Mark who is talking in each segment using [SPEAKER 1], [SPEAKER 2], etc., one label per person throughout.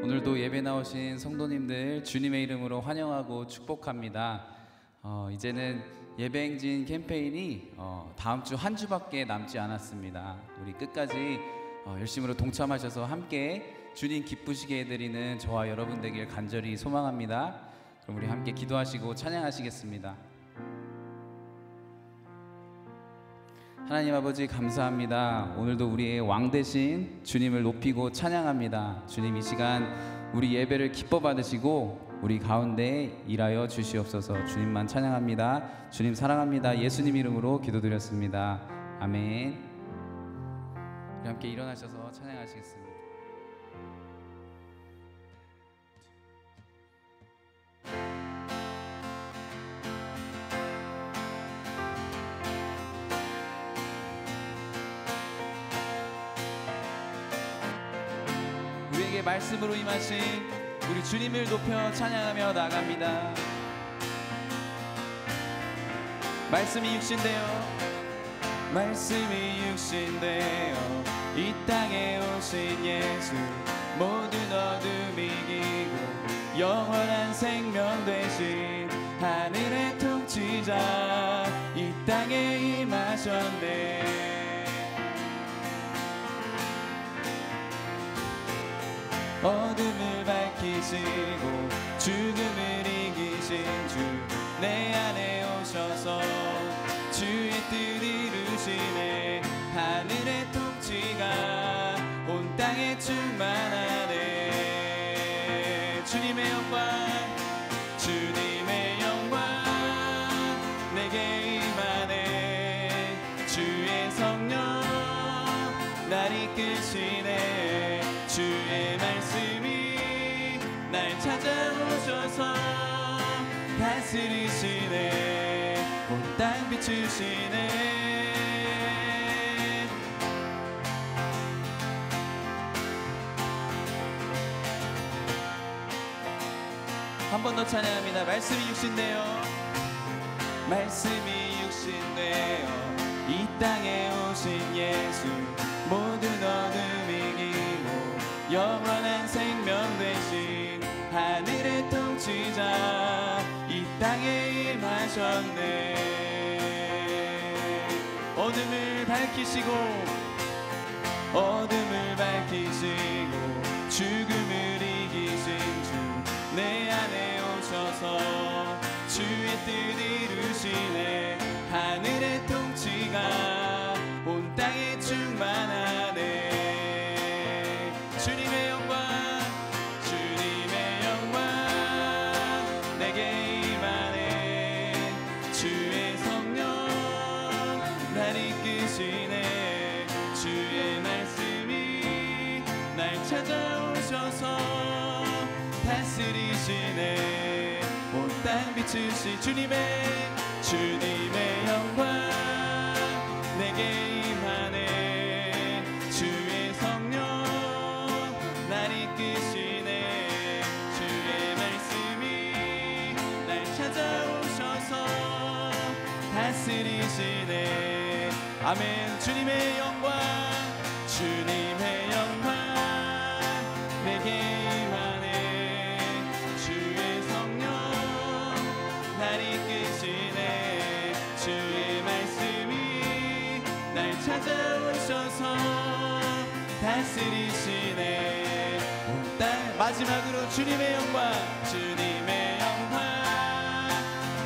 [SPEAKER 1] 오늘도 예배 나오신 성도님들 주님의 이름으로 환영하고 축복합니다. 이제는 예배행진 캠페인이 다음 주 한 주밖에 남지 않았습니다. 우리 끝까지 열심으로 동참하셔서 함께 주님 기쁘시게 해드리는 저와 여러분 되길 간절히 소망합니다. 그럼 우리 함께 기도하시고 찬양하시겠습니다. 하나님 아버지 감사합니다. 오늘도 우리의 왕 되신 주님을 높이고 찬양합니다. 주님 이 시간 우리 예배를 기뻐 받으시고 우리 가운데 일하여 주시옵소서. 주님만 찬양합니다. 주님 사랑합니다. 예수님 이름으로 기도드렸습니다. 아멘. 우리 함께 일어나셔서 찬양하시겠습니다. 우리에게 말씀으로 임하신 우리 주님을 높여 찬양하며 나갑니다. 말씀이 육신되어 말씀이 육신되어 이 땅에 오신 예수 모든 어둠 이기고 영원한 생명 되신 하늘의 통치자 이 땅에 임하셨네. 어둠을 밝히시고 죽음을 이기신 주 내 안에 오셔서 주의 뜻 이루시네. 하늘의 통치가 온 땅에 충만하네. 주님의 영광 주님의 영광 내게 임하네. 주의 성령 날 이끄시네. 주의 말씀이 날 찾아오셔서 다스리시네. 온 땅 비추시네. 한 번 더 찬양합니다. 말씀이 육신되어 말씀이 육신되어 이 땅에 오신 예수 모든 어둠 이기고 영원한 생명 되신 하늘의 통치자 이 땅에 임하셨네. 어둠을 밝히시고 어둠을 밝히시고 죽음을 이기신 주 내 안에 오셔서 주의 뜻 이루시네. 하늘의 통치가 온 땅에 충만하네. 주님의 영광 주님의 영광 내게 임하네. 주의 성령 날 이끄시네. 주의 말씀이 날 찾아오셔서 다스리시네. 온 땅 비추시 주님의 영광 내게 임하네. 주의 성령 날 이끄시네. 주의 말씀이 날 찾아오셔서 다스리시네. 아멘. 주님의 영광 주님의 영광 내게 임하네. 주의 성령 날 이끄시네. 주의 말씀이 날 찾아오셔서 다스리시네. 온 땅 마지막으로 주님의 영광 주님의 영광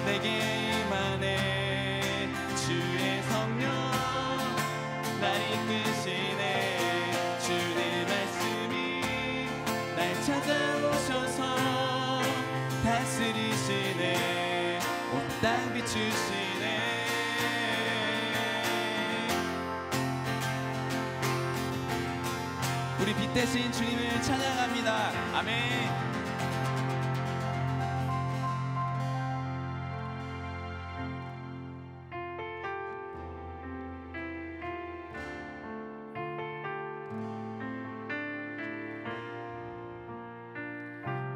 [SPEAKER 1] 내게 임하네. 주의 성령 날 이끄시네. 주의 말씀이 날 찾아오셔서 다스리시네. 온 땅 비추시네. 우리 빛 대신 주님을 찬양합니다. 아멘.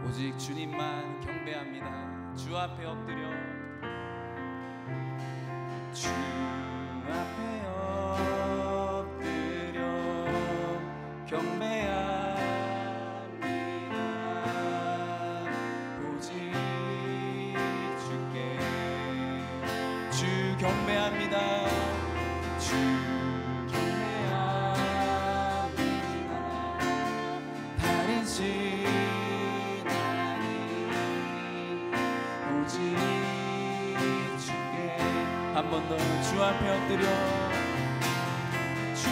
[SPEAKER 1] 오직 주님만 경배합니다. 주 앞에 엎드려 주 앞에 엎드려 경배합니다. 경배합니다. 주 경배합니다. 다른 신 아니 오직 주께 한 번 더 주 앞에 엎드려 주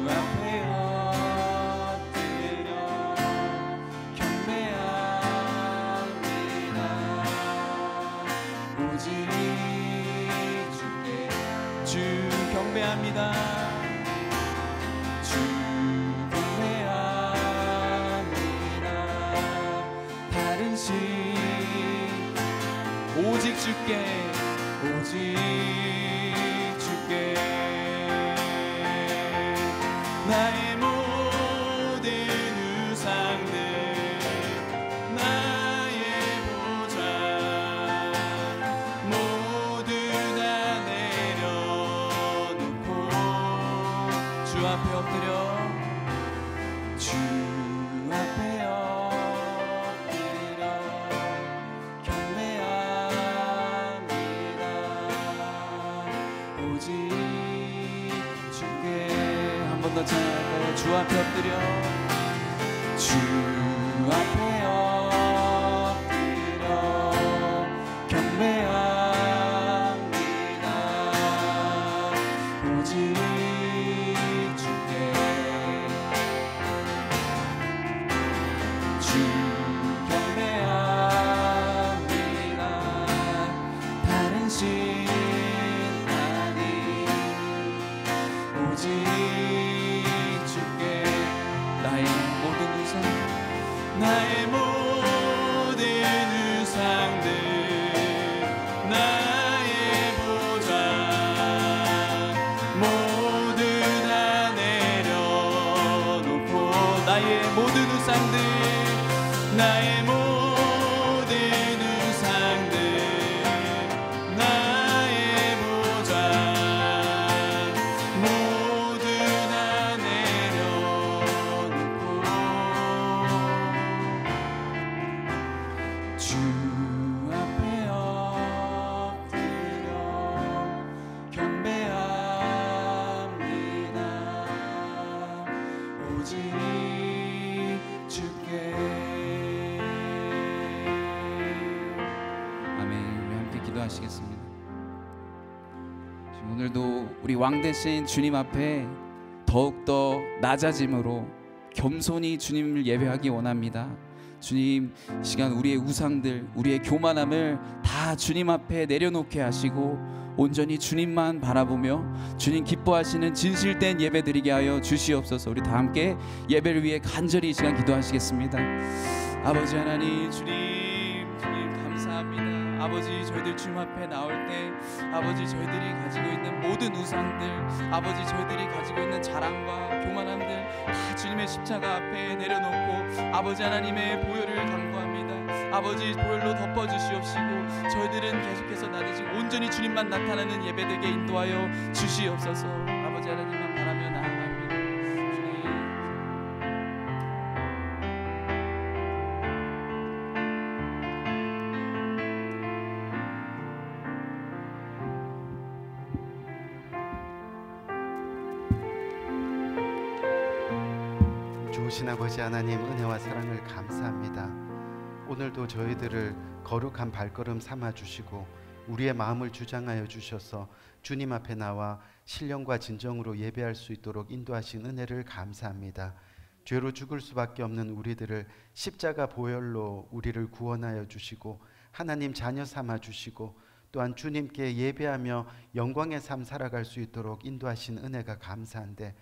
[SPEAKER 1] 앞에 엎드려 경배합니다. 오직 주께 주 경배합니다. 주 경배합니다. 다른 신 오직 주께 오직 주께 나의 모든 우상들 나의 보좌 모두 다 내려놓고 주 앞에 엎드려 주 앞에 엎드려 경배합니다. 오직 주께 한 번 더 찬양할까요? 주 앞에 엎드려 주 앞에 엎드려 경배합니다. 오직 주께 주 경배합니다. 다른 신 아니 오직 주께 나의 모든 우상 나의 모든 우상들 나의 보좌 모두 다 내려놓고 나의 모든 우상들 나의 모든 우상들 나의 보좌 모두 다 내려놓고 주 앞에 엎드려 경배합니다. 오직 주께 아멘. 우리 함께 기도하시겠습니다. 오늘도 우리 왕 대신 주님 앞에 더욱더 낮아짐으로 겸손히 주님을 예배하기 원합니다. 주님, 이 시간 우리의 우상들, 우리의 교만함을 다 주님 앞에 내려놓게 하시고 온전히 주님만 바라보며 주님 기뻐하시는 진실된 예배 드리게 하여 주시옵소서. 우리 다 함께 예배를 위해 간절히 이 시간 기도하시겠습니다. 아버지 하나님, 주님 감사합니다. 아버지, 저희들 주님 앞에 나올 때 아버지, 저희들이 가지고 있는 모든 우상들, 아버지, 저희들이 가지고 있는 자랑과 교만함들 다 주님의 십자가 앞에 내려놓고 아버지 하나님의 보혈을 간구합니다. 아버지, 보혈로 덮어주시옵시고 저희들은 계속해서 낮아지고 온전히 주님만 나타나는 예배되게 인도하여 주시옵소서. 아버지 하나님만 바라며 나아갑니다. 주님.
[SPEAKER 2] 좋으신 아버지 하나님, 은혜와 사랑을 감사합니다. 오늘도 저희들을 거룩한 발걸음 삼아 주시고 우리의 마음을 주장하여 주셔서 주님 앞에 나와 신령과 진정으로 예배할 수 있도록 인도하신 은혜를 감사합니다. 죄로 죽을 수밖에 없는 우리들을 십자가 보혈로 우리를 구원하여 주시고 하나님 자녀 삼아 주시고 또한 주님께 예배하며 영광의 삶 살아갈 수 있도록 인도하신 은혜가 감사한데,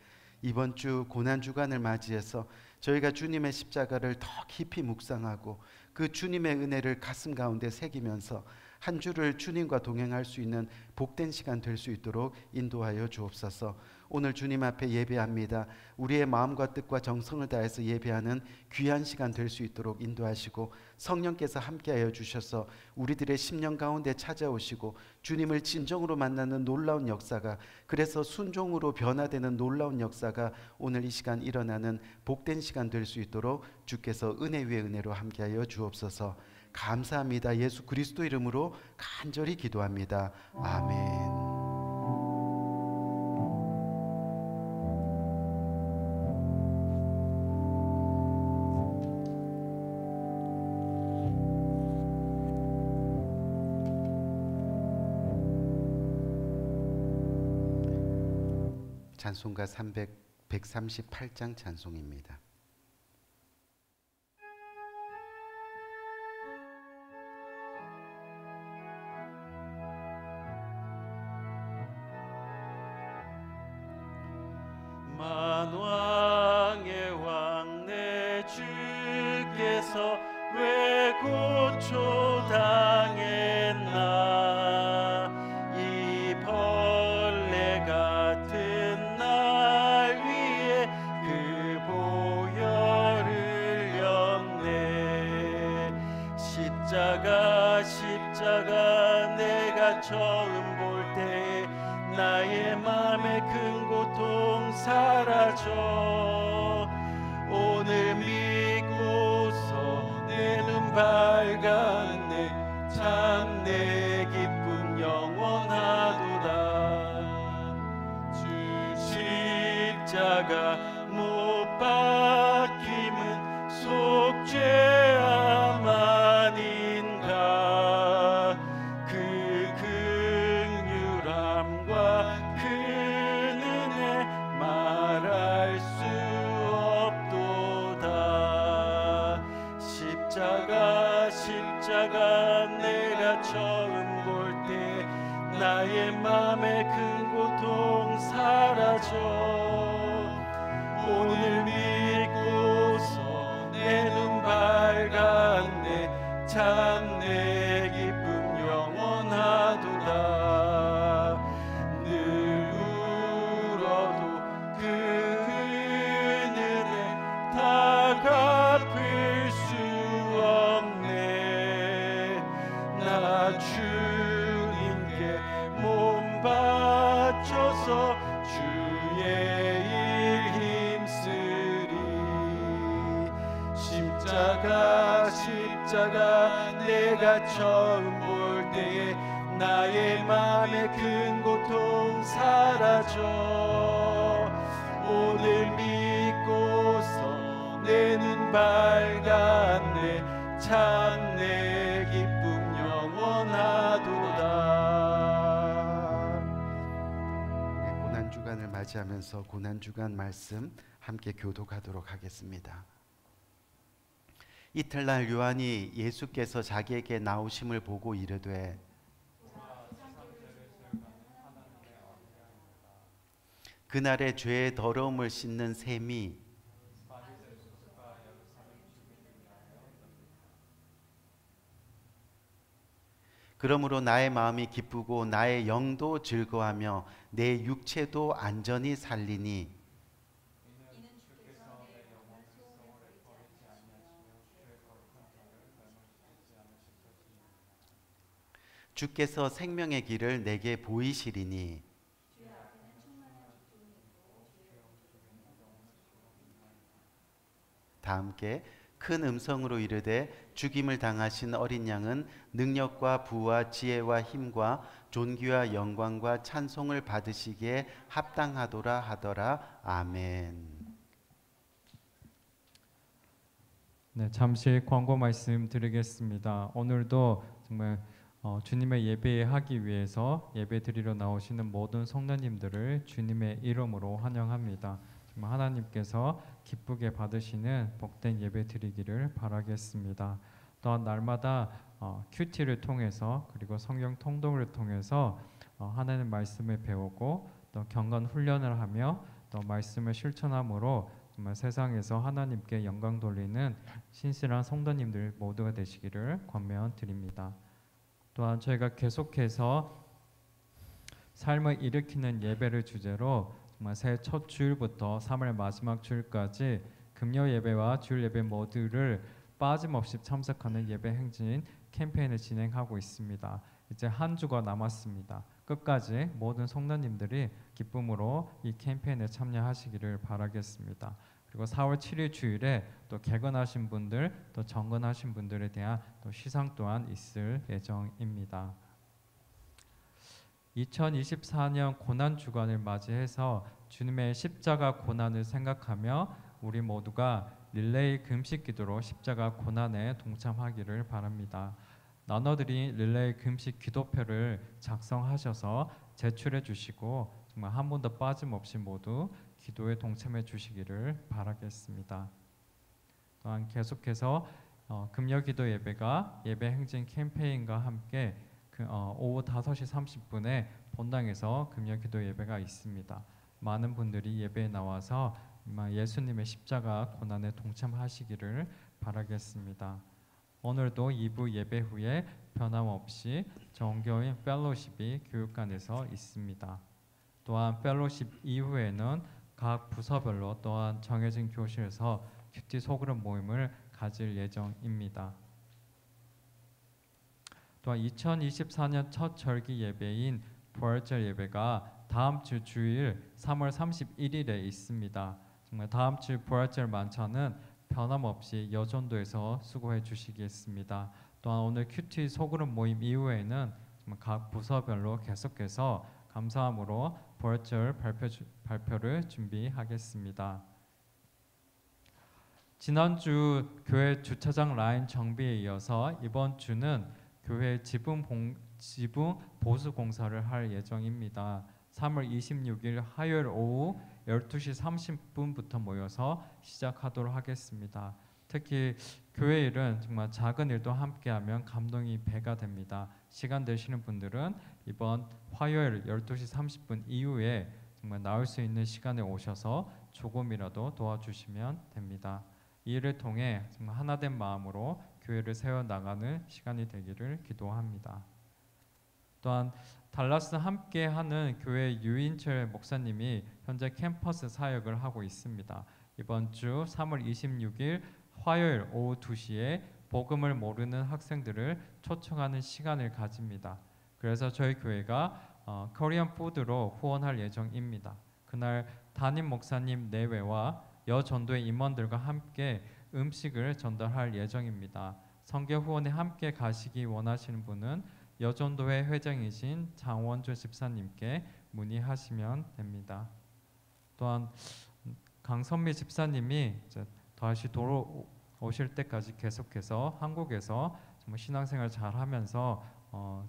[SPEAKER 2] 이번 주 고난주간을 맞이해서 저희가 주님의 십자가를 더 깊이 묵상하고 그 주님의 은혜를 가슴 가운데 새기면서 한 주를 주님과 동행할 수 있는 복된 시간 될 수 있도록 인도하여 주옵소서. 오늘 주님 앞에 예배합니다. 우리의 마음과 뜻과 정성을 다해서 예배하는 귀한 시간 될 수 있도록 인도하시고 성령께서 함께하여 주셔서 우리들의 심령 가운데 찾아오시고 주님을 진정으로 만나는 놀라운 역사가, 그래서 순종으로 변화되는 놀라운 역사가 오늘 이 시간 일어나는 복된 시간 될 수 있도록 주께서 은혜 위에 은혜로 함께하여 주옵소서. 감사합니다. 예수 그리스도 이름으로 간절히 기도합니다. 아멘. 찬송가 138장 찬송입니다.
[SPEAKER 3] 만왕의 왕 내 주께서 왜 고초당했나 이 벌레 같은 날 위에 그 보혈을 렸네. 십자가 내가 처음 볼 때 나의 맘에 큰 고통 사라져. 오늘 믿고서 내 눈 밝았네. 참 내 기쁨 영원하도다. 주 십자가 못 박힘은 속죄함 아닌가. 그 긍휼함과 그 은혜 말할 수 없도다. 십자가 내가 처음 볼 때 나의 맘에 큰 고통 사라져. 오늘 믿고서 내 눈 밝았네. 참 내 기쁨 영원하도다. 늘 울어도 그 은혜 다 갚을 수 없네. 나 주님께 몸 바쳐서 주의 일 힘쓰리. 십자가 내가 처음 볼 때에 나의 맘에 큰 고통 사라져. 오늘 믿고서 내 눈 밝았네. 참 내 기쁨 영원하도다.
[SPEAKER 2] 우리 고난주간을 맞이하면서 고난주간 말씀 함께 교독하도록 하겠습니다. 이튿날 요한이 예수께서 자기에게 나오심을 보고 이르되 그날의 죄의 더러움을 씻는 셈이 그러므로 나의 마음이 기쁘고 나의 영도 즐거하며 내 육체도 안전히 살리니 주께서 생명의 길을 내게 보이시리니 다 함께 큰 음성으로 이르되 죽임을 당하신 어린 양은 능력과 부와 지혜와 힘과 존귀와 영광과 찬송을 받으시기에 합당하도라 하더라. 아멘.
[SPEAKER 4] 네, 잠시 광고 말씀 드리겠습니다. 오늘도 정말 주님의 예배하기 위해서 예배 드리러 나오시는 모든 성도님들을 주님의 이름으로 환영합니다. 정말 하나님께서 기쁘게 받으시는 복된 예배 드리기를 바라겠습니다. 또한 날마다 큐티를 통해서 그리고 성경 통독을 통해서 하나님 말씀을 배우고 또 경건 훈련을 하며 또 말씀을 실천함으로 정말 세상에서 하나님께 영광 돌리는 신실한 성도님들 모두가 되시기를 권면드립니다. 또한 저희가 계속해서 삶을 일으키는 예배를 주제로 정말 새해 첫 주일부터 3월 마지막 주일까지 금요 예배와 주일 예배 모두를 빠짐없이 참석하는 예배 행진 캠페인을 진행하고 있습니다. 이제 한 주가 남았습니다. 끝까지 모든 성도님들이 기쁨으로 이 캠페인에 참여하시기를 바라겠습니다. 그리고 4월 7일 주일에 또 개건하신 분들, 또 정건하신 분들에 대한 또 시상 또한 있을 예정입니다. 2024년 고난 주간을 맞이해서 주님의 십자가 고난을 생각하며 우리 모두가 릴레이 금식 기도로 십자가 고난에 동참하기를 바랍니다. 나눠드린 릴레이 금식 기도표를 작성하셔서 제출해 주시고 정말 한 번도 빠짐없이 모두 기도에 동참해 주시기를 바라겠습니다. 또한 계속해서 금요기도 예배가 예배 행진 캠페인과 함께 오후 5시 30분에 본당에서 금요기도 예배가 있습니다. 많은 분들이 예배에 나와서 예수님의 십자가 고난에 동참하시기를 바라겠습니다. 오늘도 2부 예배 후에 변함없이 정교인 펠로십이 교육관에서 있습니다. 또한 펠로십 이후에는 각 부서별로 또한 정해진 교실에서 큐티 소그룹 모임을 가질 예정입니다. 또한 2024년 첫 절기 예배인 부활절 예배가 다음 주 주일 3월 31일에 있습니다. 정말 다음 주 부활절 만찬은 변함없이 여전도에서 수고해 주시겠습니다. 또한 오늘 큐티 소그룹 모임 이후에는 정말 각 부서별로 계속해서 감사함으로 부활절 발표를 준비하겠습니다. 지난주 교회 주차장 라인 정비에 이어서 이번 주는 교회 지붕 보수 공사를 할 예정입니다. 3월 26일 화요일 오후 12시 30분부터 모여서 시작하도록 하겠습니다. 특히 교회 일은 정말 작은 일도 함께하면 감동이 배가 됩니다. 시간 되시는 분들은 이번 화요일 12시 30분 이후에 정말 나올 수 있는 시간에 오셔서 조금이라도 도와주시면 됩니다. 이 일을 통해 정말 하나된 마음으로 교회를 세워나가는 시간이 되기를 기도합니다. 또한 달라스 함께하는 교회 유인철 목사님이 현재 캠퍼스 사역을 하고 있습니다. 이번 주 3월 26일 화요일 오후 2시에 복음을 모르는 학생들을 초청하는 시간을 가집니다. 그래서 저희 교회가 코리안 푸드로 후원할 예정입니다. 그날 담임 목사님 내외와 여전도의 임원들과 함께 음식을 전달할 예정입니다. 선교 후원에 함께 가시기 원하시는 분은 여전도회 회장이신 장원주 집사님께 문의하시면 됩니다. 또한 강선미 집사님이 다시 돌아오실 때까지 계속해서 한국에서 정말 신앙생활 잘하면서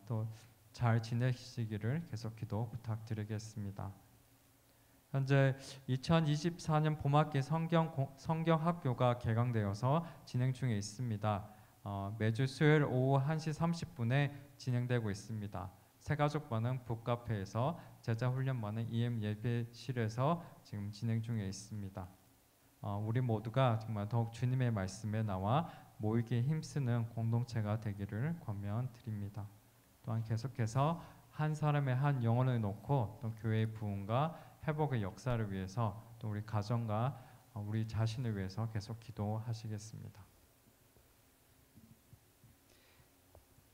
[SPEAKER 4] 또 잘 지내시기를 계속 기도 부탁드리겠습니다. 현재 2024년 봄학기 성경학교가 개강되어서 진행 중에 있습니다. 매주 수요일 오후 1시 30분에 진행되고 있습니다. 새가족반은 북카페에서 제자훈련반은 EM 예배실에서 지금 진행 중에 있습니다. 우리 모두가 정말 더욱 주님의 말씀에 나와 모이기에 힘쓰는 공동체가 되기를 권면드립니다. 또한 계속해서 한 사람의 한 영혼을 놓고 또 교회의 부흥과 회복의 역사를 위해서 또 우리 가정과 우리 자신을 위해서 계속 기도하시겠습니다.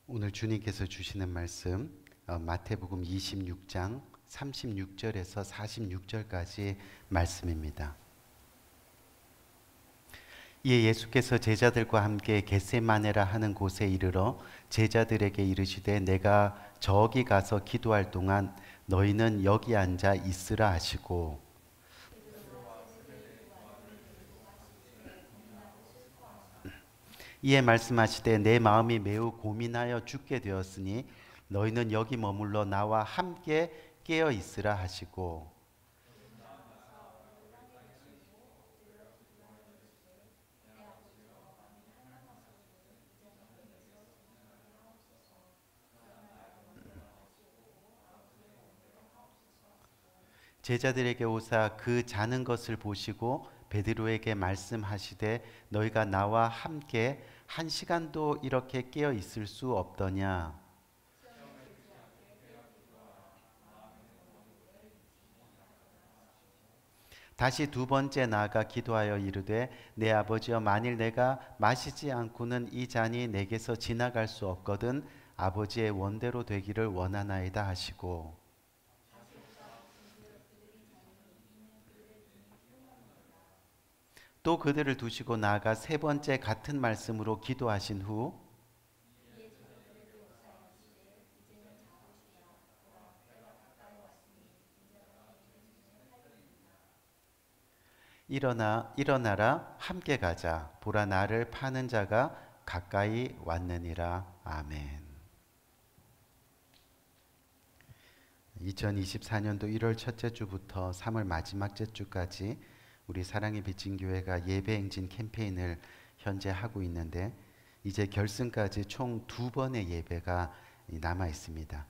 [SPEAKER 2] 오늘 주님께서 주시는 말씀 마태복음 26장 36절에서 46절까지 말씀입니다. 이에 예수께서 제자들과 함께 겟세마네라 하는 곳에 이르러 제자들에게 이르시되 내가 저기 가서 기도할 동안 너희는 여기 앉아 있으라 하시고 이에 말씀하시되 내 마음이 매우 고민하여 죽게 되었으니 너희는 여기 머물러 나와 함께 깨어 있으라 하시고 제자들에게 오사 그 자는 것을 보시고 베드로에게 말씀하시되 너희가 나와 함께 한 시간도 이렇게 깨어 있을 수 없더냐. 다시 두 번째 나아가 기도하여 이르되 내 아버지여 만일 내가 마시지 않고는 이 잔이 내게서 지나갈 수 없거든 아버지의 원대로 되기를 원하나이다 하시고 또 그들을 두시고 나아가 세 번째 같은 말씀으로 기도하신 후 일어나라 함께 가자 보라 나를 파는 자가 가까이 왔느니라. 아멘. 2024년도 1월 첫째 주부터 3월 마지막 주까지 우리 사랑의 빚진 교회가 예배 행진 캠페인을 현재 하고 있는데 이제 결승까지 총 2번의 예배가 남아 있습니다.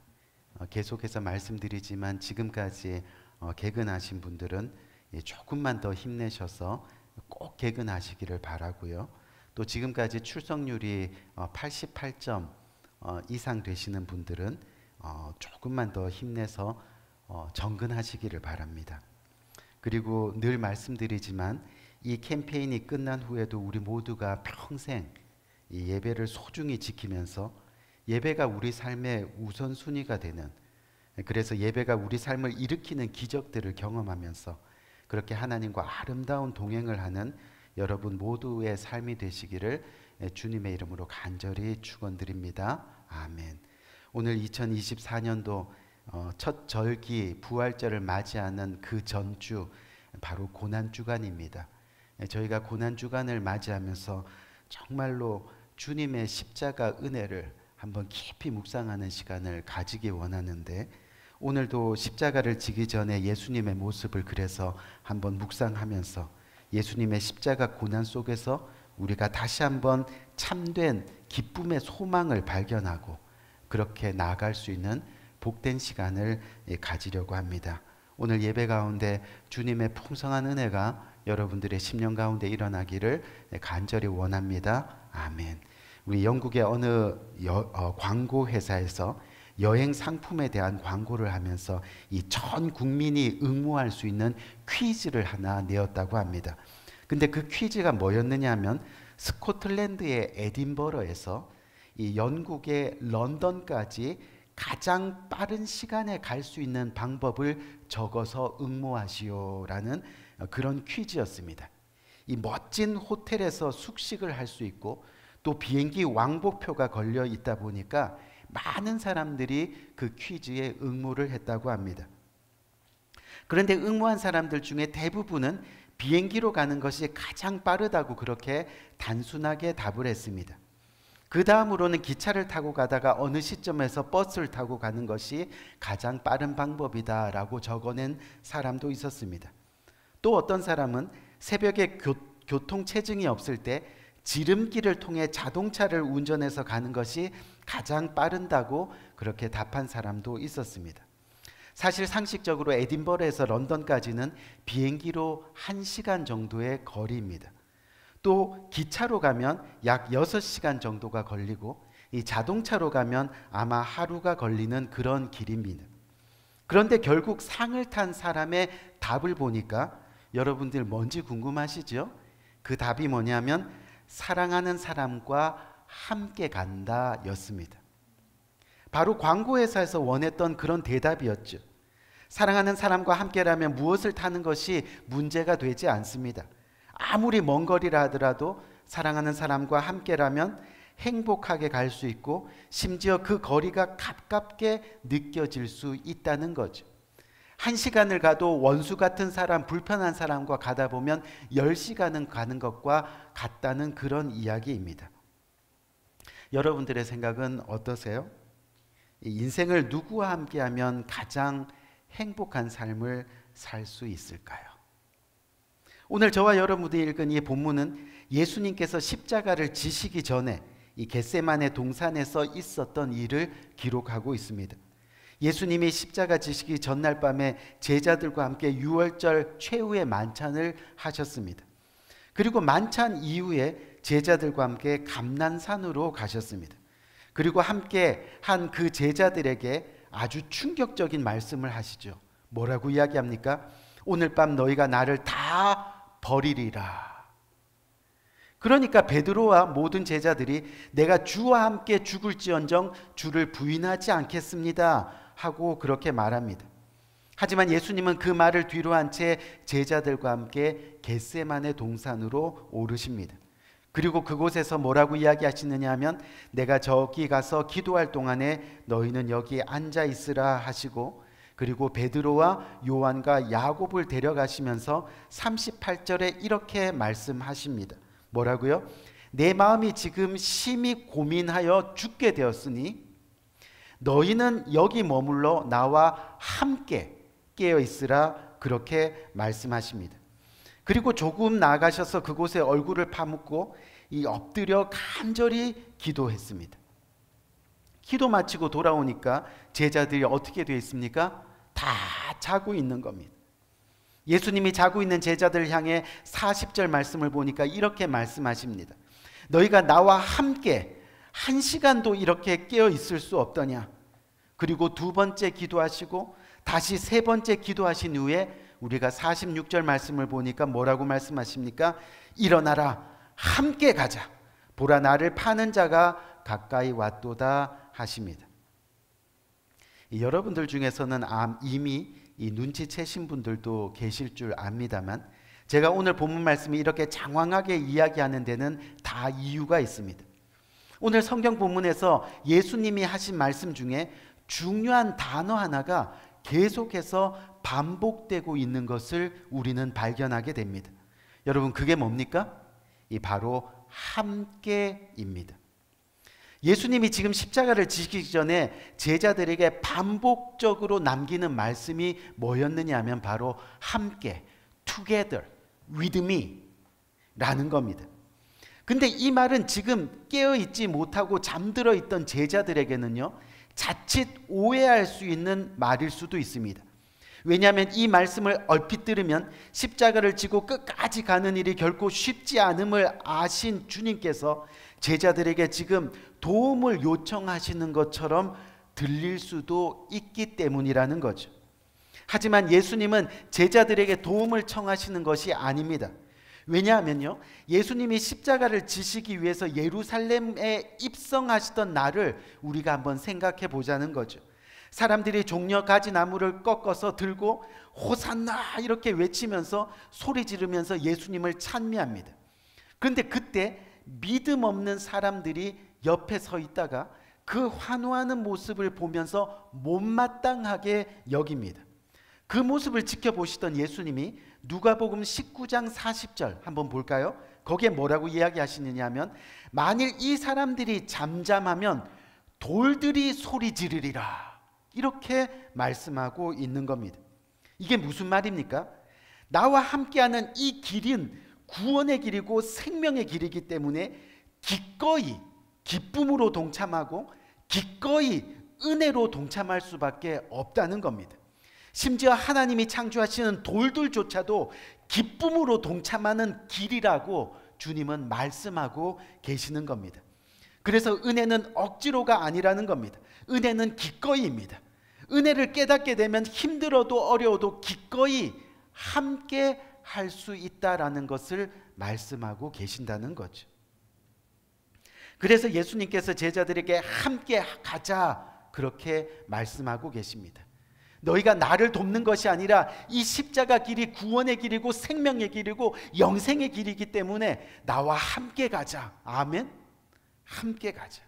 [SPEAKER 2] 계속해서 말씀드리지만 지금까지 개근하신 분들은 조금만 더 힘내셔서 꼭 개근하시기를 바라고요. 또 지금까지 출석률이 88점 이상 되시는 분들은 조금만 더 힘내서 정근하시기를 바랍니다. 그리고 늘 말씀드리지만 이 캠페인이 끝난 후에도 우리 모두가 평생 이 예배를 소중히 지키면서 예배가 우리 삶의 우선순위가 되는, 그래서 예배가 우리 삶을 일으키는 기적들을 경험하면서 그렇게 하나님과 아름다운 동행을 하는 여러분 모두의 삶이 되시기를 주님의 이름으로 간절히 축원드립니다. 아멘. 오늘 2024년도 첫 절기 부활절을 맞이하는 그 전주 바로 고난주간입니다. 저희가 고난주간을 맞이하면서 정말로 주님의 십자가 은혜를 한번 깊이 묵상하는 시간을 가지기 원하는데 오늘도 십자가를 지기 전에 예수님의 모습을 그래서 한번 묵상하면서 예수님의 십자가 고난 속에서 우리가 다시 한번 참된 기쁨의 소망을 발견하고 그렇게 나아갈 수 있는 복된 시간을 가지려고 합니다. 오늘 예배 가운데 주님의 풍성한 은혜가 여러분들의 심령 가운데 일어나기를 간절히 원합니다. 아멘. 우리 영국의 어느 광고 회사에서 여행 상품에 대한 광고를 하면서 이 전 국민이 응모할 수 있는 퀴즈를 하나 내었다고 합니다. 근데 그 퀴즈가 뭐였느냐 하면 스코틀랜드의 에딘버러에서 이 영국의 런던까지 가장 빠른 시간에 갈 수 있는 방법을 적어서 응모하시오라는 그런 퀴즈였습니다. 이 멋진 호텔에서 숙식을 할 수 있고 또 비행기 왕복표가 걸려 있다 보니까 많은 사람들이 그 퀴즈에 응모를 했다고 합니다. 그런데 응모한 사람들 중에 대부분은 비행기로 가는 것이 가장 빠르다고 그렇게 단순하게 답을 했습니다. 그 다음으로는 기차를 타고 가다가 어느 시점에서 버스를 타고 가는 것이 가장 빠른 방법이다라고 적어낸 사람도 있었습니다. 또 어떤 사람은 새벽에 교통체증이 없을 때 지름길을 통해 자동차를 운전해서 가는 것이 가장 빠른다고 그렇게 답한 사람도 있었습니다. 사실 상식적으로 에딘버러에서 런던까지는 비행기로 1시간 정도의 거리입니다. 또 기차로 가면 약 6시간 정도가 걸리고 이 자동차로 가면 아마 하루가 걸리는 그런 길입니다. 그런데 결국 상을 탄 사람의 답을 보니까 여러분들 뭔지 궁금하시죠? 그 답이 뭐냐면 사랑하는 사람과 함께 간다 였습니다. 바로 광고회사에서 원했던 그런 대답이었죠. 사랑하는 사람과 함께라면 무엇을 타는 것이 문제가 되지 않습니다. 아무리 먼 거리라 하더라도 사랑하는 사람과 함께라면 행복하게 갈 수 있고 심지어 그 거리가 가깝게 느껴질 수 있다는 거죠. 1시간을 가도 원수 같은 사람, 불편한 사람과 가다 보면 10시간은 가는 것과 같다는 그런 이야기입니다. 여러분들의 생각은 어떠세요? 인생을 누구와 함께하면 가장 행복한 삶을 살 수 있을까요? 오늘 저와 여러분들이 읽은 이 본문은 예수님께서 십자가를 지시기 전에 이 겟세마네 동산에서 있었던 일을 기록하고 있습니다. 예수님이 십자가 지시기 전날 밤에 제자들과 함께 유월절 최후의 만찬을 하셨습니다. 그리고 만찬 이후에 제자들과 함께 감난산으로 가셨습니다. 그리고 함께 한 그 제자들에게 아주 충격적인 말씀을 하시죠. 뭐라고 이야기합니까? 오늘 밤 너희가 나를 다 버리리라. 그러니까 베드로와 모든 제자들이 내가 주와 함께 죽을지언정 주를 부인하지 않겠습니다 하고 그렇게 말합니다. 하지만 예수님은 그 말을 뒤로 한 채 제자들과 함께 겟세마네 동산으로 오르십니다. 그리고 그곳에서 뭐라고 이야기하시느냐 하면 내가 저기 가서 기도할 동안에 너희는 여기 앉아 있으라 하시고, 그리고 베드로와 요한과 야곱을 데려가시면서 38절에 이렇게 말씀하십니다. 뭐라고요? 내 마음이 지금 심히 고민하여 죽게 되었으니 너희는 여기 머물러 나와 함께 깨어 있으라, 그렇게 말씀하십니다. 그리고 조금 나아가셔서 그곳에 얼굴을 파묻고 이 엎드려 간절히 기도했습니다. 기도 마치고 돌아오니까 제자들이 어떻게 되어 있습니까? 다 자고 있는 겁니다. 예수님이 자고 있는 제자들을 향해 40절 말씀을 보니까 이렇게 말씀하십니다. 너희가 나와 함께 1시간도 이렇게 깨어 있을 수 없더냐. 그리고 두 번째 기도하시고 다시 세 번째 기도하신 후에 우리가 46절 말씀을 보니까 뭐라고 말씀하십니까? 일어나라, 함께 가자. 보라, 나를 파는 자가 가까이 왔도다 하십니다. 여러분들 중에서는 이미 이 눈치채신 분들도 계실 줄 압니다만, 제가 오늘 본문 말씀이 이렇게 장황하게 이야기하는 데는 다 이유가 있습니다. 오늘 성경 본문에서 예수님이 하신 말씀 중에 중요한 단어 하나가 계속해서 반복되고 있는 것을 우리는 발견하게 됩니다. 여러분, 그게 뭡니까? 이 바로 함께입니다. 예수님이 지금 십자가를 지시기 전에 제자들에게 반복적으로 남기는 말씀이 뭐였느냐 하면 바로 함께, together, with me 라는 겁니다. 근데 이 말은 지금 깨어있지 못하고 잠들어 있던 제자들에게는요, 자칫 오해할 수 있는 말일 수도 있습니다. 왜냐하면 이 말씀을 얼핏 들으면 십자가를 지고 끝까지 가는 일이 결코 쉽지 않음을 아신 주님께서 제자들에게 지금 도움을 요청하시는 것처럼 들릴 수도 있기 때문이라는 거죠. 하지만 예수님은 제자들에게 도움을 청하시는 것이 아닙니다. 왜냐하면요, 예수님이 십자가를 지시기 위해서 예루살렘에 입성하시던 날을 우리가 한번 생각해 보자는 거죠. 사람들이 종려 가지 나무를 꺾어서 들고 호산나 이렇게 외치면서 소리 지르면서 예수님을 찬미합니다. 그런데 그때 믿음 없는 사람들이 옆에 서 있다가 그 환호하는 모습을 보면서 못마땅하게 여깁니다. 그 모습을 지켜보시던 예수님이 누가복음 19장 40절 한번 볼까요? 거기에 뭐라고 이야기하시느냐 하면 만일 이 사람들이 잠잠하면 돌들이 소리 지르리라, 이렇게 말씀하고 있는 겁니다. 이게 무슨 말입니까? 나와 함께하는 이 길은 구원의 길이고 생명의 길이기 때문에 기꺼이 기쁨으로 동참하고 기꺼이 은혜로 동참할 수밖에 없다는 겁니다. 심지어 하나님이 창조하시는 돌들조차도 기쁨으로 동참하는 길이라고 주님은 말씀하고 계시는 겁니다. 그래서 은혜는 억지로가 아니라는 겁니다. 은혜는 기꺼이입니다. 은혜를 깨닫게 되면 힘들어도 어려워도 기꺼이 함께 할 수 있다라는 것을 말씀하고 계신다는 거죠. 그래서 예수님께서 제자들에게 함께 가자, 그렇게 말씀하고 계십니다. 너희가 나를 돕는 것이 아니라 이 십자가 길이 구원의 길이고 생명의 길이고 영생의 길이기 때문에 나와 함께 가자. 아멘. 함께 가자.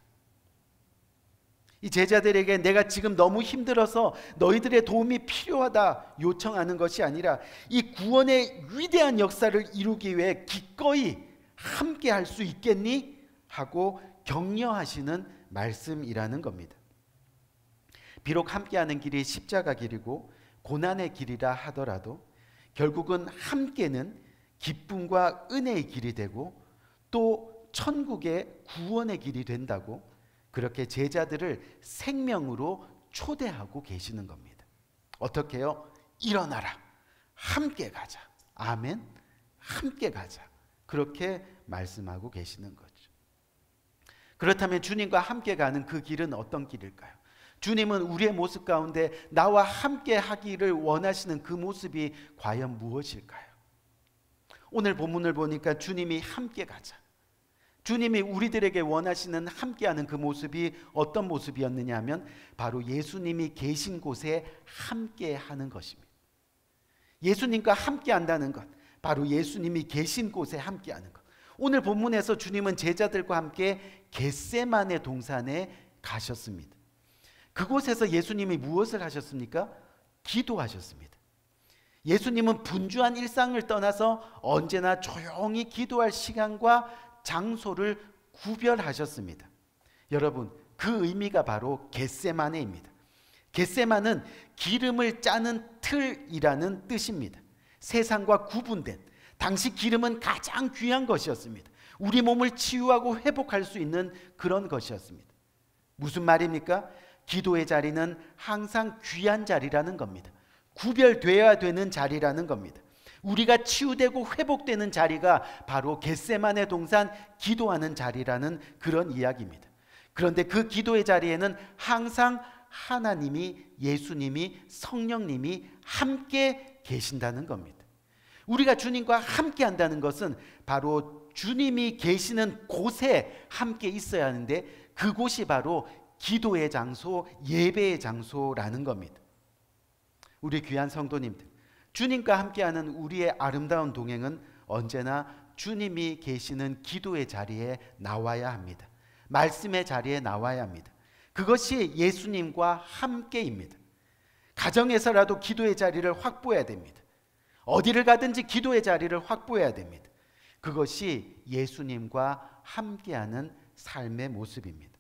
[SPEAKER 2] 이 제자들에게 내가 지금 너무 힘들어서 너희들의 도움이 필요하다 요청하는 것이 아니라 이 구원의 위대한 역사를 이루기 위해 기꺼이 함께 할 수 있겠니? 하고 격려하시는 말씀이라는 겁니다. 비록 함께하는 길이 십자가 길이고 고난의 길이라 하더라도 결국은 함께는 기쁨과 은혜의 길이 되고 또 천국의 구원의 길이 된다고 그렇게 제자들을 생명으로 초대하고 계시는 겁니다. 어떻게요? 일어나라, 함께 가자. 아멘. 함께 가자. 그렇게 말씀하고 계시는 거죠. 그렇다면 주님과 함께 가는 그 길은 어떤 길일까요? 주님은 우리의 모습 가운데 나와 함께 하기를 원하시는 그 모습이 과연 무엇일까요? 오늘 본문을 보니까 주님이 함께 가자, 주님이 우리들에게 원하시는 함께하는 그 모습이 어떤 모습이었느냐 하면 바로 예수님이 계신 곳에 함께하는 것입니다. 예수님과 함께한다는 것, 바로 예수님이 계신 곳에 함께하는 것. 오늘 본문에서 주님은 제자들과 함께 겟세마네 동산에 가셨습니다. 그곳에서 예수님이 무엇을 하셨습니까? 기도하셨습니다. 예수님은 분주한 일상을 떠나서 언제나 조용히 기도할 시간과 장소를 구별하셨습니다. 여러분, 그 의미가 바로 겟세마네입니다. 겟세마는 기름을 짜는 틀이라는 뜻입니다. 세상과 구분된, 당시 기름은 가장 귀한 것이었습니다. 우리 몸을 치유하고 회복할 수 있는 그런 것이었습니다. 무슨 말입니까? 기도의 자리는 항상 귀한 자리라는 겁니다. 구별되어야 되는 자리라는 겁니다. 우리가 치유되고 회복되는 자리가 바로 겟세마네 동산 기도하는 자리라는 그런 이야기입니다. 그런데 그 기도의 자리에는 항상 하나님이, 예수님이, 성령님이 함께 계신다는 겁니다. 우리가 주님과 함께 한다는 것은 바로 주님이 계시는 곳에 함께 있어야 하는데, 그곳이 바로 기도의 장소, 예배의 장소라는 겁니다. 우리 귀한 성도님들, 주님과 함께하는 우리의 아름다운 동행은 언제나 주님이 계시는 기도의 자리에 나와야 합니다. 말씀의 자리에 나와야 합니다. 그것이 예수님과 함께입니다. 가정에서라도 기도의 자리를 확보해야 됩니다. 어디를 가든지 기도의 자리를 확보해야 됩니다. 그것이 예수님과 함께하는 삶의 모습입니다.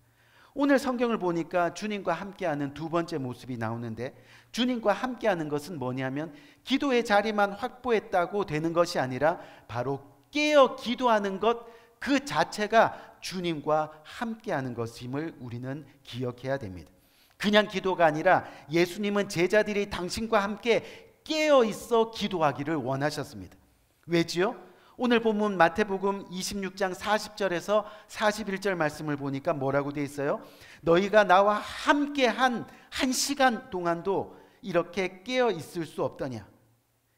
[SPEAKER 2] 오늘 성경을 보니까 주님과 함께하는 두 번째 모습이 나오는데, 주님과 함께하는 것은 뭐냐면 기도의 자리만 확보했다고 되는 것이 아니라 바로 깨어 기도하는 것 그 자체가 주님과 함께하는 것임을 우리는 기억해야 됩니다. 그냥 기도가 아니라 예수님은 제자들이 당신과 함께 깨어 있어 기도하기를 원하셨습니다. 왜지요? 오늘 본문 마태복음 26장 40절에서 41절 말씀을 보니까 뭐라고 되어 있어요? 너희가 나와 함께 한 시간 동안도 이렇게 깨어 있을 수 없더냐?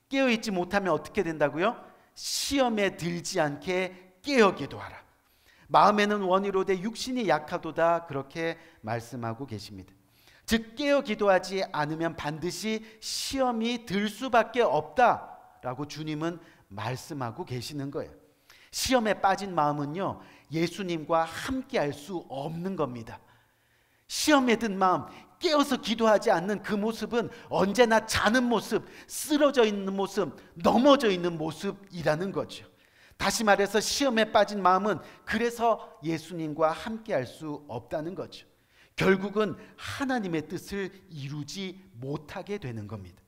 [SPEAKER 2] 깨어 있지 못하면 어떻게 된다고요? 시험에 들지 않게 깨어 기도하라. 마음에는 원이로되 육신이 약하도다, 그렇게 말씀하고 계십니다. 즉 깨어 기도하지 않으면 반드시 시험이 들 수밖에 없다라고 주님은 말씀하고 계시는 거예요. 시험에 빠진 마음은요, 예수님과 함께 할 수 없는 겁니다. 시험에 든 마음, 깨어서 기도하지 않는 그 모습은 언제나 자는 모습, 쓰러져 있는 모습, 넘어져 있는 모습이라는 거죠. 다시 말해서 시험에 빠진 마음은 그래서 예수님과 함께 할 수 없다는 거죠. 결국은 하나님의 뜻을 이루지 못하게 되는 겁니다.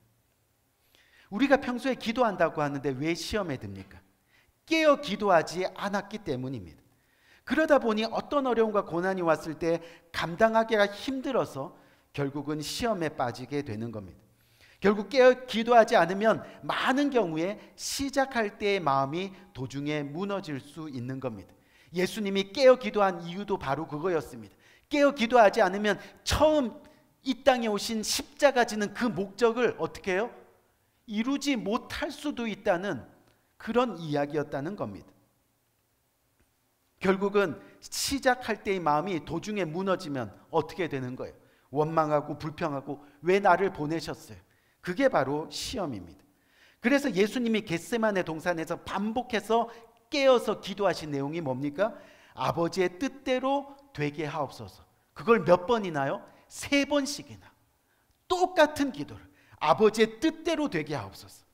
[SPEAKER 2] 우리가 평소에 기도한다고 하는데 왜 시험에 듭니까? 깨어 기도하지 않았기 때문입니다. 그러다 보니 어떤 어려움과 고난이 왔을 때 감당하기가 힘들어서 결국은 시험에 빠지게 되는 겁니다. 결국 깨어 기도하지 않으면 많은 경우에 시작할 때의 마음이 도중에 무너질 수 있는 겁니다. 예수님이 깨어 기도한 이유도 바로 그거였습니다. 깨어 기도하지 않으면 처음 이 땅에 오신 십자가 지는 그 목적을 어떻게 해요? 이루지 못할 수도 있다는 그런 이야기였다는 겁니다. 결국은 시작할 때의 마음이 도중에 무너지면 어떻게 되는 거예요? 원망하고 불평하고 왜 나를 보내셨어요? 그게 바로 시험입니다. 그래서 예수님이 겟세마네 동산에서 반복해서 깨어서 기도하신 내용이 뭡니까? 아버지의 뜻대로 되게 하옵소서. 그걸 몇 번이나요? 3번씩이나 똑같은 기도를, 아버지의 뜻대로 되게 하옵소서.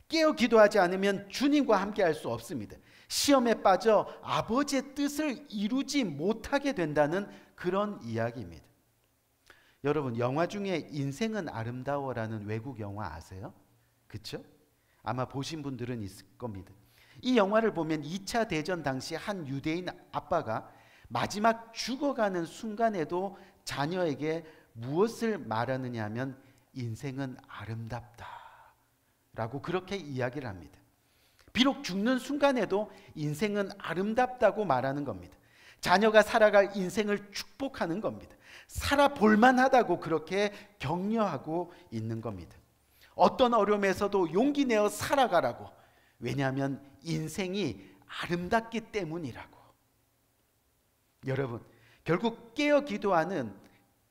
[SPEAKER 2] 깨어 기도하지 않으면 주님과 함께 할 수 없습니다. 시험에 빠져 아버지의 뜻을 이루지 못하게 된다는 그런 이야기입니다. 여러분, 영화 중에 인생은 아름다워라는 외국 영화 아세요? 그렇죠? 아마 보신 분들은 있을 겁니다. 이 영화를 보면 2차 대전 당시 한 유대인 아빠가 마지막 죽어가는 순간에도 자녀에게 무엇을 말하느냐 하면 인생은 아름답다 라고 그렇게 이야기를 합니다. 비록 죽는 순간에도 인생은 아름답다고 말하는 겁니다. 자녀가 살아갈 인생을 축복하는 겁니다. 살아볼만 하다고 그렇게 격려하고 있는 겁니다. 어떤 어려움에서도 용기 내어 살아가라고. 왜냐하면 인생이 아름답기 때문이라고. 여러분, 결국 깨어 기도하는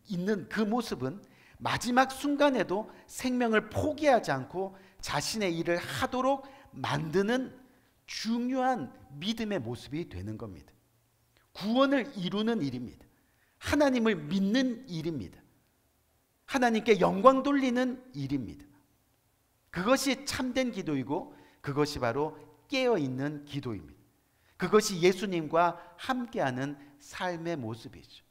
[SPEAKER 2] 있는 그 모습은 마지막 순간에도 생명을 포기하지 않고 자신의 일을 하도록 만드는 중요한 믿음의 모습이 되는 겁니다. 구원을 이루는 일입니다. 하나님을 믿는 일입니다. 하나님께 영광 돌리는 일입니다. 그것이 참된 기도이고 그것이 바로 깨어있는 기도입니다. 그것이 예수님과 함께하는 삶의 모습이죠.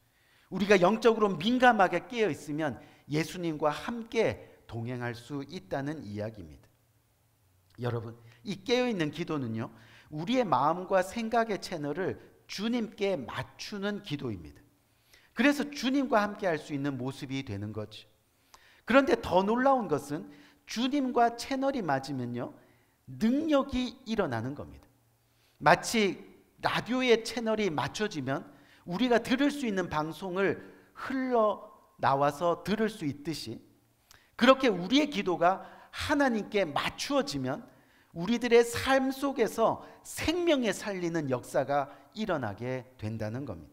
[SPEAKER 2] 우리가 영적으로 민감하게 깨어있으면 예수님과 함께 동행할 수 있다는 이야기입니다. 여러분, 이 깨어있는 기도는요, 우리의 마음과 생각의 채널을 주님께 맞추는 기도입니다. 그래서 주님과 함께 할 수 있는 모습이 되는 거죠. 그런데 더 놀라운 것은 주님과 채널이 맞으면요, 능력이 일어나는 겁니다. 마치 라디오의 채널이 맞춰지면 우리가 들을 수 있는 방송을 흘러나와서 들을 수 있듯이, 그렇게 우리의 기도가 하나님께 맞추어지면 우리들의 삶 속에서 생명에 살리는 역사가 일어나게 된다는 겁니다.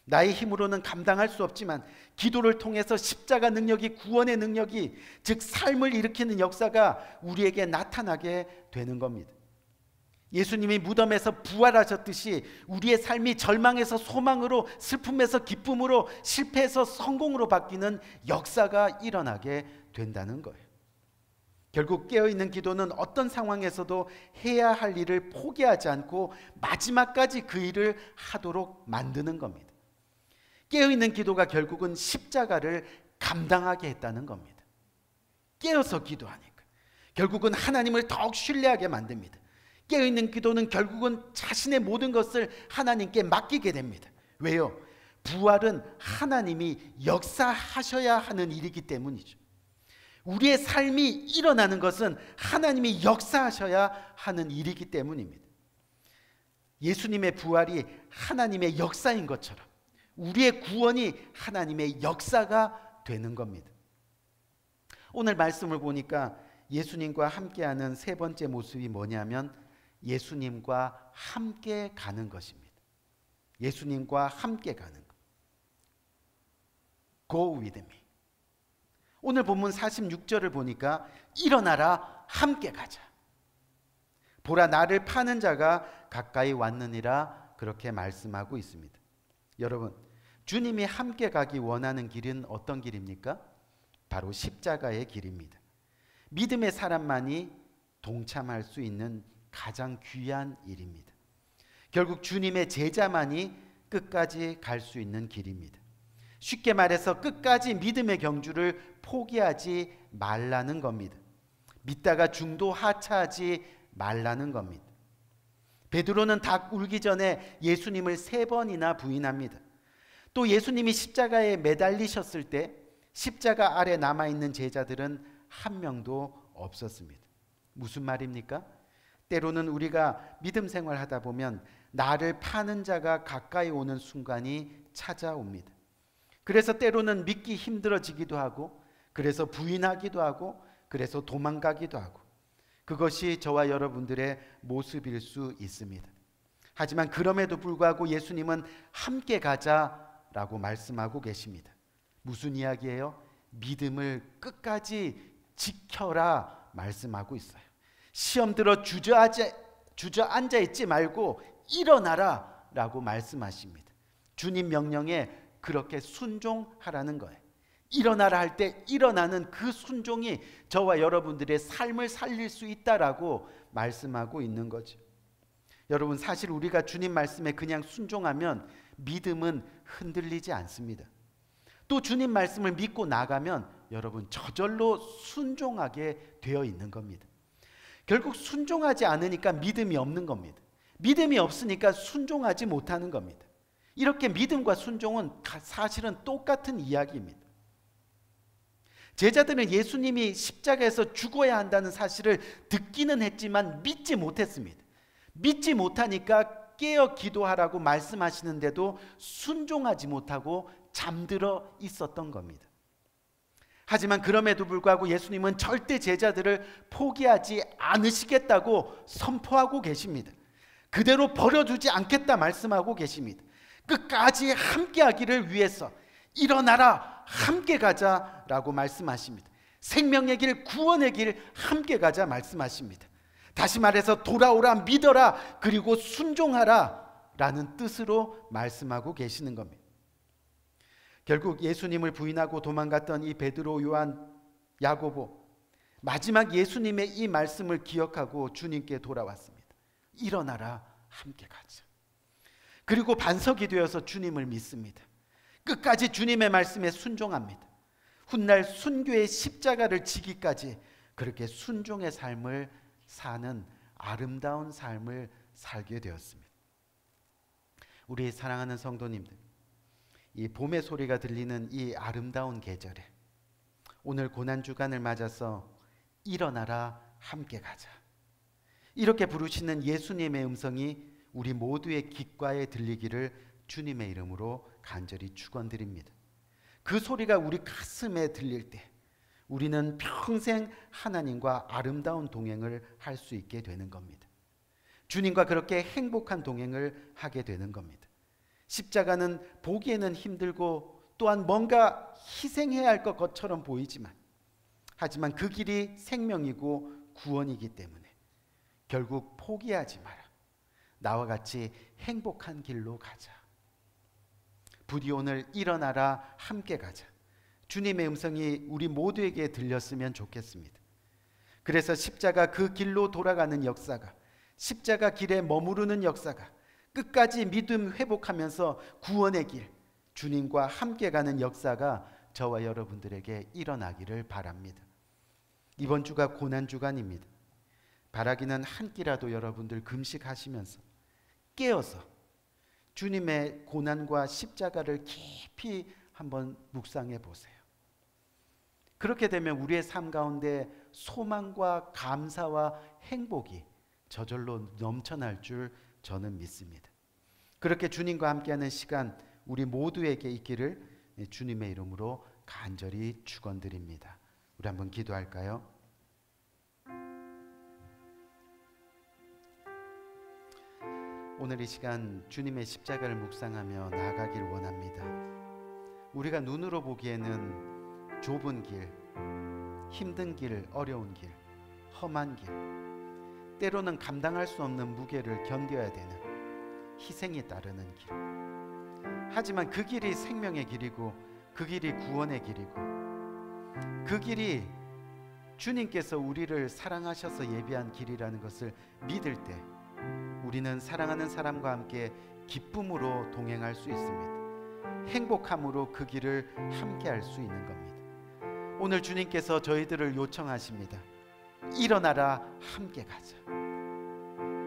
[SPEAKER 2] 나의 힘으로는 감당할 수 없지만 기도를 통해서 십자가 능력이, 구원의 능력이, 즉 삶을 일으키는 역사가 우리에게 나타나게 되는 겁니다. 예수님이 무덤에서 부활하셨듯이 우리의 삶이 절망에서 소망으로, 슬픔에서 기쁨으로, 실패에서 성공으로 바뀌는 역사가 일어나게 된다는 거예요. 결국 깨어있는 기도는 어떤 상황에서도 해야 할 일을 포기하지 않고 마지막까지 그 일을 하도록 만드는 겁니다. 깨어있는 기도가 결국은 십자가를 감당하게 했다는 겁니다. 깨어서 기도하니까 결국은 하나님을 더욱 신뢰하게 만듭니다. 깨어있는 기도는 결국은 자신의 모든 것을 하나님께 맡기게 됩니다. 왜요? 부활은 하나님이 역사하셔야 하는 일이기 때문이죠. 우리의 삶이 일어나는 것은 하나님이 역사하셔야 하는 일이기 때문입니다. 예수님의 부활이 하나님의 역사인 것처럼 우리의 구원이 하나님의 역사가 되는 겁니다. 오늘 말씀을 보니까 예수님과 함께하는 세 번째 모습이 뭐냐면 예수님과 함께 가는 것입니다. 예수님과 함께 가는 것. Go with me. 오늘 본문 46절을 보니까 일어나라, 함께 가자. 보라, 나를 파는 자가 가까이 왔느니라, 그렇게 말씀하고 있습니다. 여러분, 주님이 함께 가기 원하는 길은 어떤 길입니까? 바로 십자가의 길입니다. 믿음의 사람만이 동참할 수 있는 가장 귀한 일입니다. 결국 주님의 제자만이 끝까지 갈 수 있는 길입니다. 쉽게 말해서 끝까지 믿음의 경주를 포기하지 말라는 겁니다. 믿다가 중도 하차하지 말라는 겁니다. 베드로는 닭 울기 전에 예수님을 3번이나 부인합니다. 또 예수님이 십자가에 매달리셨을 때 십자가 아래 남아있는 제자들은 한 명도 없었습니다. 무슨 말입니까? 때로는 우리가 믿음 생활하다 보면 나를 파는 자가 가까이 오는 순간이 찾아옵니다. 그래서 때로는 믿기 힘들어지기도 하고, 그래서 부인하기도 하고, 그래서 도망가기도 하고, 그것이 저와 여러분들의 모습일 수 있습니다. 하지만 그럼에도 불구하고 예수님은 함께 가자라고 말씀하고 계십니다. 무슨 이야기예요? 믿음을 끝까지 지켜라 말씀하고 있어요. 시험 들어 주저앉아 있지 말고 일어나라 라고 말씀하십니다. 주님 명령에 그렇게 순종하라는 거예요. 일어나라 할 때 일어나는 그 순종이 저와 여러분들의 삶을 살릴 수 있다라고 말씀하고 있는 거죠. 여러분, 사실 우리가 주님 말씀에 그냥 순종하면 믿음은 흔들리지 않습니다. 또 주님 말씀을 믿고 나가면 여러분 저절로 순종하게 되어 있는 겁니다. 결국 순종하지 않으니까 믿음이 없는 겁니다. 믿음이 없으니까 순종하지 못하는 겁니다. 이렇게 믿음과 순종은 사실은 똑같은 이야기입니다. 제자들은 예수님이 십자가에서 죽어야 한다는 사실을 듣기는 했지만 믿지 못했습니다. 믿지 못하니까 깨어 기도하라고 말씀하시는데도 순종하지 못하고 잠들어 있었던 겁니다. 하지만 그럼에도 불구하고 예수님은 절대 제자들을 포기하지 않으시겠다고 선포하고 계십니다. 그대로 버려두지 않겠다 말씀하고 계십니다. 끝까지 함께하기를 위해서 일어나라, 함께 가자라고 말씀하십니다. 생명의 길, 구원의 길, 함께 가자 말씀하십니다. 다시 말해서 돌아오라, 믿어라, 그리고 순종하라 라는 뜻으로 말씀하고 계시는 겁니다. 결국 예수님을 부인하고 도망갔던 이 베드로, 요한, 야고보, 마지막 예수님의 이 말씀을 기억하고 주님께 돌아왔습니다. 일어나라, 함께 가자. 그리고 반석이 되어서 주님을 믿습니다. 끝까지 주님의 말씀에 순종합니다. 훗날 순교의 십자가를 지기까지 그렇게 순종의 삶을 사는 아름다운 삶을 살게 되었습니다. 우리 사랑하는 성도님들, 이 봄의 소리가 들리는 이 아름다운 계절에 오늘 고난주간을 맞아서 일어나라, 함께 가자, 이렇게 부르시는 예수님의 음성이 우리 모두의 귓가에 들리기를 주님의 이름으로 간절히 축원드립니다. 그 소리가 우리 가슴에 들릴 때 우리는 평생 하나님과 아름다운 동행을 할 수 있게 되는 겁니다. 주님과 그렇게 행복한 동행을 하게 되는 겁니다. 십자가는 보기에는 힘들고 또한 뭔가 희생해야 할 것처럼 보이지만, 하지만 그 길이 생명이고 구원이기 때문에 결국 포기하지 마라. 나와 같이 행복한 길로 가자. 부디 오늘 일어나라, 함께 가자. 주님의 음성이 우리 모두에게 들렸으면 좋겠습니다. 그래서 십자가 그 길로 돌아가는 역사가, 십자가 길에 머무르는 역사가, 끝까지 믿음 회복하면서 구원의 길, 주님과 함께 가는 역사가 저와 여러분들에게 일어나기를 바랍니다. 이번 주가 고난주간입니다. 바라기는 한 끼라도 여러분들 금식하시면서 깨어서 주님의 고난과 십자가를 깊이 한번 묵상해 보세요. 그렇게 되면 우리의 삶 가운데 소망과 감사와 행복이 저절로 넘쳐날 줄 저는 믿습니다. 그렇게 주님과 함께하는 시간 우리 모두에게 있기를 주님의 이름으로 간절히 축원드립니다. 우리 한번 기도할까요? 오늘 이 시간 주님의 십자가를 묵상하며 나아가길 원합니다. 우리가 눈으로 보기에는 좁은 길, 힘든 길, 어려운 길, 험한 길, 때로는 감당할 수 없는 무게를 견뎌야 되는 희생이 따르는 길. 하지만 그 길이 생명의 길이고 그 길이 구원의 길이고 그 길이 주님께서 우리를 사랑하셔서 예비한 길이라는 것을 믿을 때 우리는 사랑하는 사람과 함께 기쁨으로 동행할 수 있습니다. 행복함으로 그 길을 함께 할 수 있는 겁니다. 오늘 주님께서 저희들을 요청하십니다. 일어나라, 함께 가자.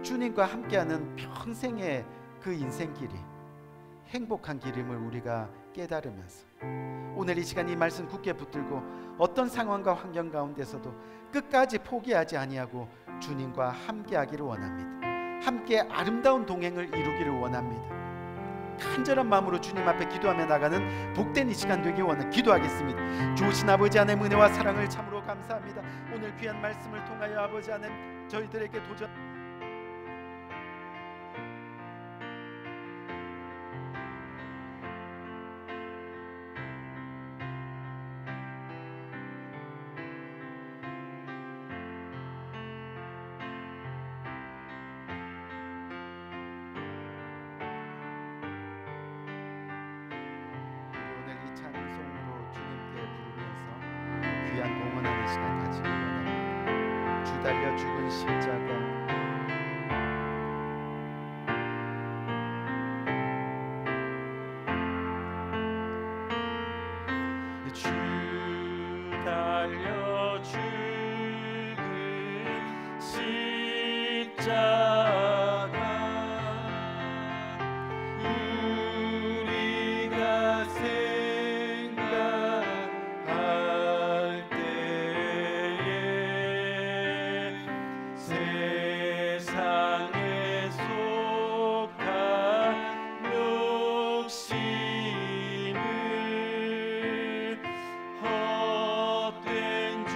[SPEAKER 2] 주님과 함께하는 평생의 그 인생길이 행복한 길임을 우리가 깨달으면서 오늘 이 시간 이 말씀 굳게 붙들고 어떤 상황과 환경 가운데서도 끝까지 포기하지 아니하고 주님과 함께하기를 원합니다. 함께 아름다운 동행을 이루기를 원합니다. 간절한 마음으로 주님 앞에 기도하며 나가는 복된 이 시간 되기 원해 기도하겠습니다. 좋으신 아버지 하나님 은혜와 사랑을 참으로 감사합니다. 오늘 귀한 말씀을 통하여 아버지 하나님 저희들에게 도전 찬송으로 주님께 부르면서 귀한 공헌하는 시간 가지기 원합니다. 주 달려 죽은 십자가
[SPEAKER 3] 주 달려 죽은 십자가 헛된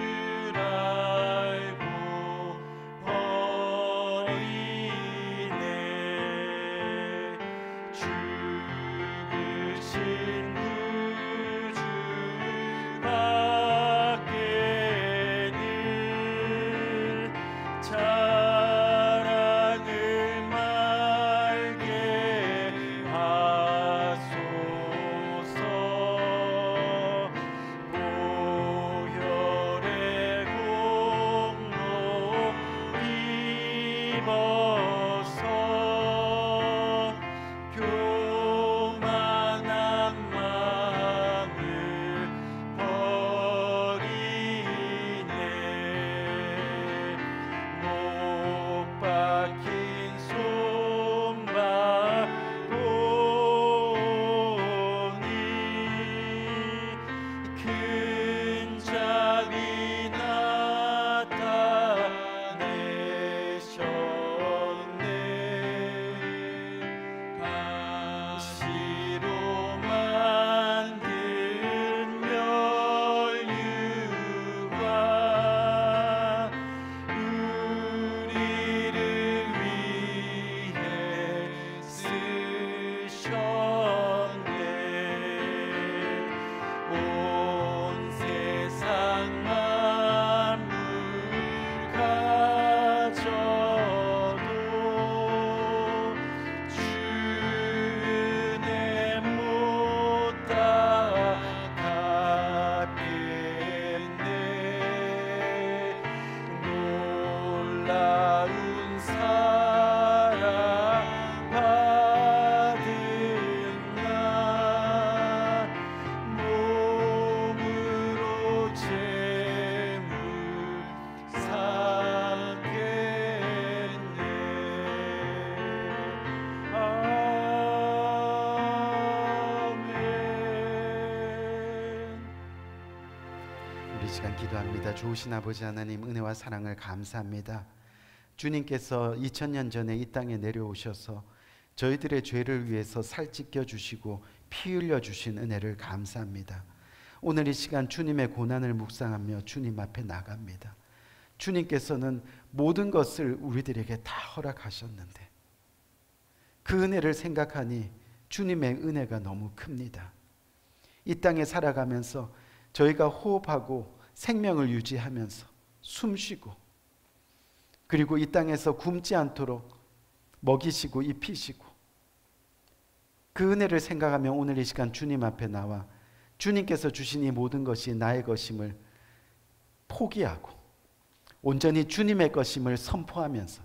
[SPEAKER 2] 시간 기도합니다. 좋으신 아버지 하나님, 은혜와 사랑을 감사합니다. 주님께서 2000년 전에 이 땅에 내려오셔서 저희들의 죄를 위해서 살 찢겨 주시고 피 흘려 주신 은혜를 감사합니다. 오늘 이 시간 주님의 고난을 묵상하며 주님 앞에 나갑니다. 주님께서는 모든 것을 우리들에게 다 허락하셨는데 그 은혜를 생각하니 주님의 은혜가 너무 큽니다. 이 땅에 살아가면서 저희가 호흡하고 생명을 유지하면서 숨쉬고 그리고 이 땅에서 굶지 않도록 먹이시고 입히시고 그 은혜를 생각하며 오늘 이 시간 주님 앞에 나와 주님께서 주신 이 모든 것이 나의 것임을 포기하고 온전히 주님의 것임을 선포하면서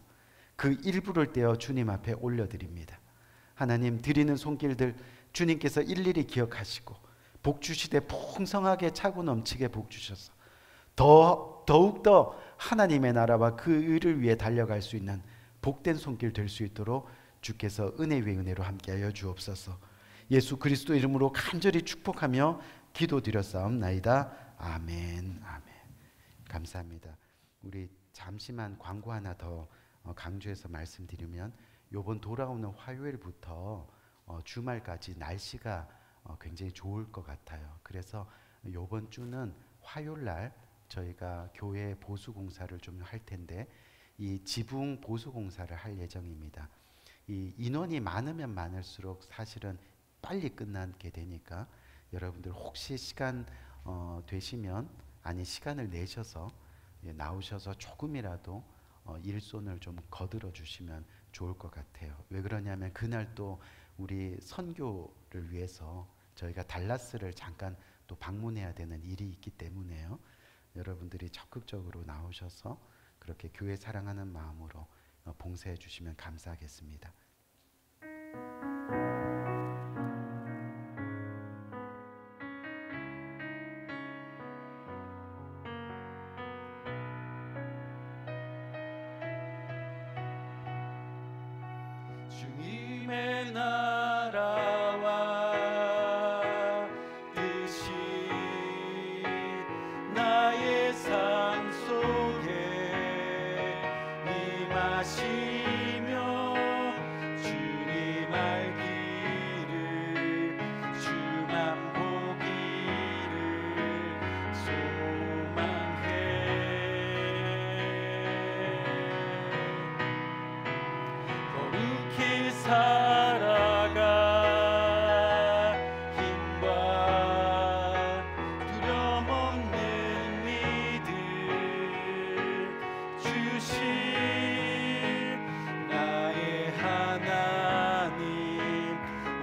[SPEAKER 2] 그 일부를 떼어 주님 앞에 올려드립니다. 하나님, 드리는 손길들 주님께서 일일이 기억하시고 복 주시되 풍성하게 차고 넘치게 복 주셔서 더욱더 하나님의 나라와 그 의를 위해 달려갈 수 있는 복된 손길 될 수 있도록 주께서 은혜 위에 은혜로 함께하여 주옵소서. 예수 그리스도 이름으로 간절히 축복하며 기도드렸사옵나이다. 아멘. 아멘. 감사합니다. 우리 잠시만 광고 하나 더 강조해서 말씀드리면 이번 돌아오는 화요일부터 주말까지 날씨가 굉장히 좋을 것 같아요. 그래서 이번 주는 화요일 날 저희가 교회 보수공사를 좀 할 텐데 이 지붕 보수공사를 할 예정입니다. 이 인원이 많으면 많을수록 사실은 빨리 끝나게 되니까 여러분들 혹시 시간 되시면 시간을 내셔서 나오셔서 조금이라도 일손을 좀 거들어 주시면 좋을 것 같아요. 왜 그러냐면 그날 또 우리 선교를 위해서 저희가 달라스를 잠깐 또 방문해야 되는 일이 있기 때문에요. 여러분들이 적극적으로 나오셔서 그렇게 교회 사랑하는 마음으로 봉사해 주시면 감사하겠습니다.
[SPEAKER 3] 주님의 나라와 뜻이 나의 삶 속에 임하시며 주님 알기를 주만 보기를 소망해. 거룩히 살아가 힘과 두려움 없는 믿음 주신 나의 하나님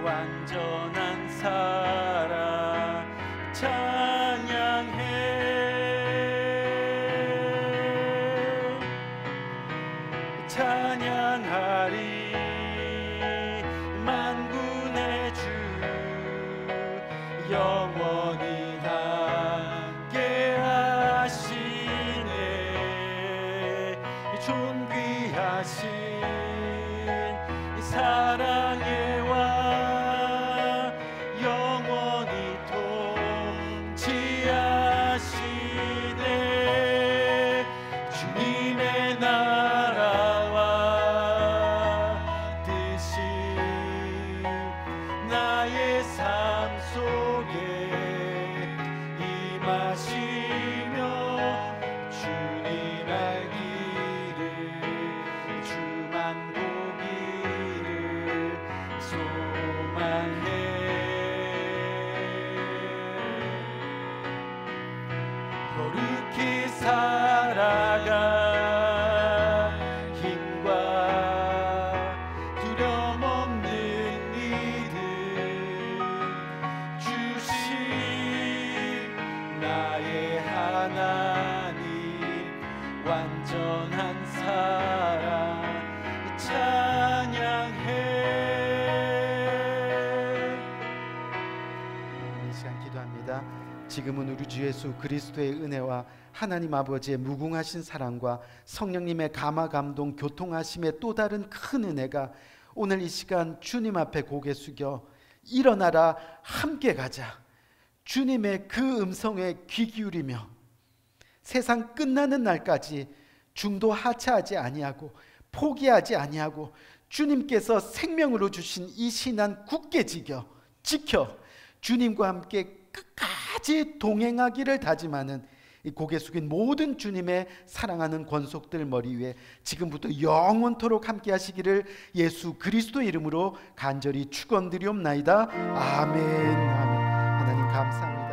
[SPEAKER 3] 완전한 사랑 찬양해. 찬양하리 만군의 주 영원히 함께 하시네. 존귀하신 사랑의 왕 영원히 통치하시네. 주님의 나라와 뜻이 나의 삶 속에 임하시며 주님 알기를 주만 보기를 소망해. 거룩히 살아가 힘과 두려움 없는 믿음 주신 나의 하나님 완전한 사랑 찬양해.
[SPEAKER 2] 이 시간 기도합니다. 지금은 우리 주 예수 그리스도의 은혜와 하나님 아버지의 무궁하신 사랑과 성령님의 감화 감동 교통하심의 또 다른 큰 은혜가 오늘 이 시간 주님 앞에 고개 숙여 일어나라 함께 가자 주님의 그 음성에 귀 기울이며 세상 끝나는 날까지 중도 하차하지 아니하고 포기하지 아니하고 주님께서 생명으로 주신 이 신앙 굳게 지켜 주님과 함께 끝까지 동행하기를 다짐하는 이 고개 숙인 모든 주님의 사랑하는 권속들 머리 위에 지금부터 영원토록 함께 하시기를 예수 그리스도 이름으로 간절히 축원드리옵나이다. 아멘. 아멘. 하나님 감사합니다.